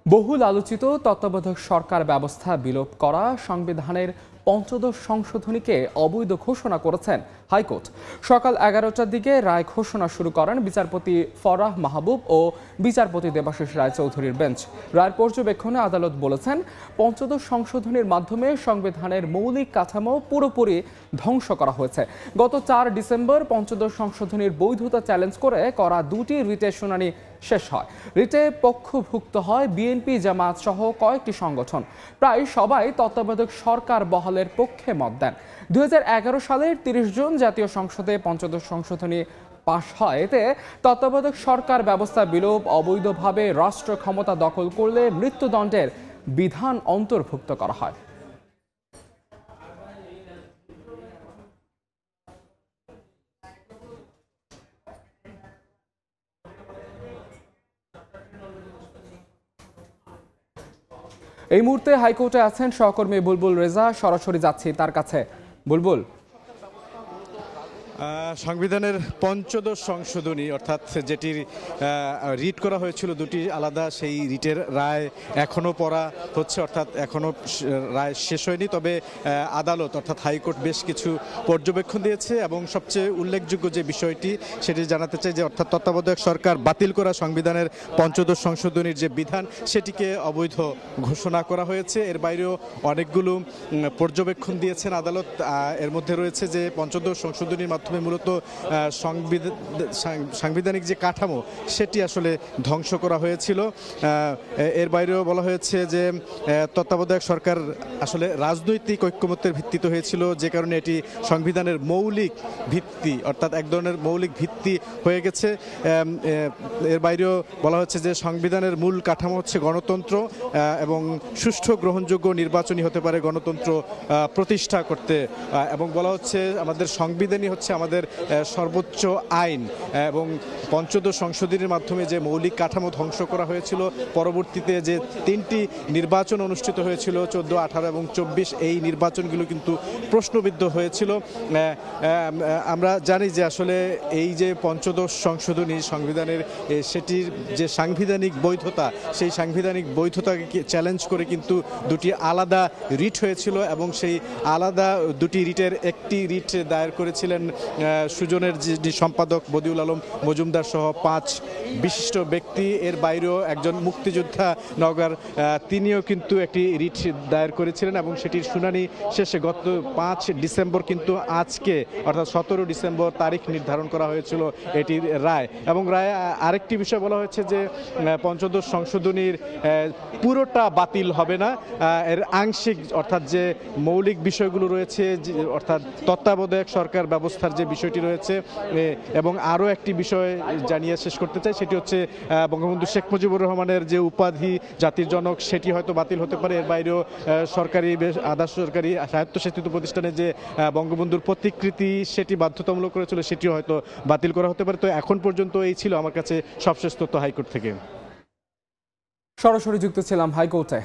বহুল আলোচিত তত্ত্বাবধায়ক সরকার ব্যবস্থা বিলোপ করা সংবিধানের পঞ্চদশ সংশোধনীকে অবৈধ ঘোষণা করেছেন হাইকোর্ট। সকাল 11টার দিকে রায় ঘোষণা শুরু করেন বিচারপতি ফরাহ মাহবুব ও বিচারপতি দেবাশিস রায়চৌধুরীর বেঞ্চ। রায়ের পর্যবেক্ষণে আদালত বলেছেন, পঞ্চদশ সংশোধনীর মাধ্যমে সংবিধানের মৌলিক কাঠামো পুরোপুরি ধ্বংস করা হয়েছে। গত 4 ডিসেম্বর পঞ্চদশ সংশোধনীর বৈধতা চ্যালেঞ্জ করে করা দুটি রিটের শুনানি শেষ হয়। রিটে পক্ষভুক্ত হয় বিএনপি, জামায়াত সহ কয়েকটি সংগঠন। প্রায় সবাই তত্ত্বাবধায়ক সরকার বহালের পক্ষে মত দেন। 2011 সালের 30 জুন জাতীয় সংসদে পঞ্চদশ সংশোধনী পাশ হয়। এতে তত্ত্বাবধায়ক সরকার ব্যবস্থা বিলোপ, অবৈধভাবে রাষ্ট্র ক্ষমতা দখল করলে মৃত্যুদণ্ডের বিধান অন্তর্ভুক্ত করা হয়। এই মুহূর্তে হাইকোর্টে আছেন সহকর্মী বুলবুল রেজা, সরাসরি যাচ্ছি তার কাছে। বুলবুল, সংবিধানের পঞ্চদশ সংশোধনী অর্থাৎ যেটির রিট করা হয়েছিল দুটি আলাদা, সেই রিটের রায় এখনও পড়া হচ্ছে, অর্থাৎ এখনও রায় শেষ হয়নি। তবে আদালত অর্থাৎ হাইকোর্ট বেশ কিছু পর্যবেক্ষণ দিয়েছে এবং সবচেয়ে উল্লেখযোগ্য যে বিষয়টি সেটি জানাতে চাই যে অর্থাৎ তত্ত্বাবধায়ক সরকার বাতিল করা সংবিধানের পঞ্চদশ সংশোধনীর যে বিধান সেটিকে অবৈধ ঘোষণা করা হয়েছে। এর বাইরেও অনেকগুলো পর্যবেক্ষণ দিয়েছেন আদালত। এর মধ্যে রয়েছে যে পঞ্চদশ সংশোধনীর মাধ্যমে মূলত সাংবিধানিক যে কাঠামো সেটি আসলে ধ্বংস করা হয়েছিল। এর বাইরেও বলা হয়েছে যে তত্ত্বাবধায়ক সরকার আসলে রাজনৈতিক ঐক্যমত্যের ভিত্তিতে হয়েছিল, যে কারণে এটি সংবিধানের মৌলিক ভিত্তি অর্থাৎ এক ধরনের মৌলিক ভিত্তি হয়ে গেছে। এর বাইরেও বলা হচ্ছে যে সংবিধানের মূল কাঠামো হচ্ছে গণতন্ত্র এবং সুষ্ঠু গ্রহণযোগ্য নির্বাচনী হতে পারে গণতন্ত্র প্রতিষ্ঠা করতে, এবং বলা হচ্ছে আমাদের সংবিধানই হচ্ছে আমাদের সর্বোচ্চ আইন। এবং পঞ্চদশ সংশোধনীর মাধ্যমে যে মৌলিক কাঠামো ধ্বংস করা হয়েছিল, পরবর্তীতে যে 3টি নির্বাচন অনুষ্ঠিত হয়েছিল 14, 18 এবং 24, এই নির্বাচনগুলো কিন্তু প্রশ্নবিদ্ধ হয়েছিল। আমরা জানি যে আসলে এই যে পঞ্চদশ সংশোধনী সংবিধানের সেটির যে সাংবিধানিক বৈধতা, সেই সাংবিধানিক বৈধতাকে চ্যালেঞ্জ করে কিন্তু দুটি আলাদা রিট হয়েছিল এবং সেই আলাদা দুটি রিটের একটি রিট দায়ের করেছিলেন সুজনের যিনি সম্পাদক বদিউল আলম মজুমদার সহ 5 বিশিষ্ট ব্যক্তি। এর বাইরেও একজন মুক্তিযোদ্ধা নওগাঁর তিনিও কিন্তু একটি রিট দায়ের করেছিলেন এবং সেটির শুনানি শেষে গত 5 ডিসেম্বর কিন্তু আজকে অর্থাৎ 17 ডিসেম্বর তারিখ নির্ধারণ করা হয়েছিল এটির রায়। এবং রায়ে আরেকটি বিষয় বলা হয়েছে যে পঞ্চদশ সংশোধনীর পুরোটা বাতিল হবে না, এর আংশিক অর্থাৎ যে মৌলিক বিষয়গুলো রয়েছে অর্থাৎ তত্ত্বাবধায়ক সরকার ব্যবস্থার যে বিষয়টি রয়েছে। এবং আরও একটি বিষয় জানিয়ে শেষ করতে চাই, সেটি হচ্ছে বঙ্গবন্ধু শেখ মুজিবুর রহমানের যে উপাধি জাতির জনক সেটি হয়তো বাতিল হতে পারে। এর বাইরেও সরকারি আধা সরকারি স্বায়ত্তশাসিত প্রতিষ্ঠানে যে বঙ্গবন্ধুর প্রতিকৃতি সেটি বাধ্যতামূলক করেছিল সেটিও হয়তো বাতিল করা হতে পারে। তো এখন পর্যন্ত এই ছিল আমার কাছে সবশেষ তথ্য হাইকোর্ট থেকে। সরাসরি যুক্ত ছিলাম হাইকোর্টে।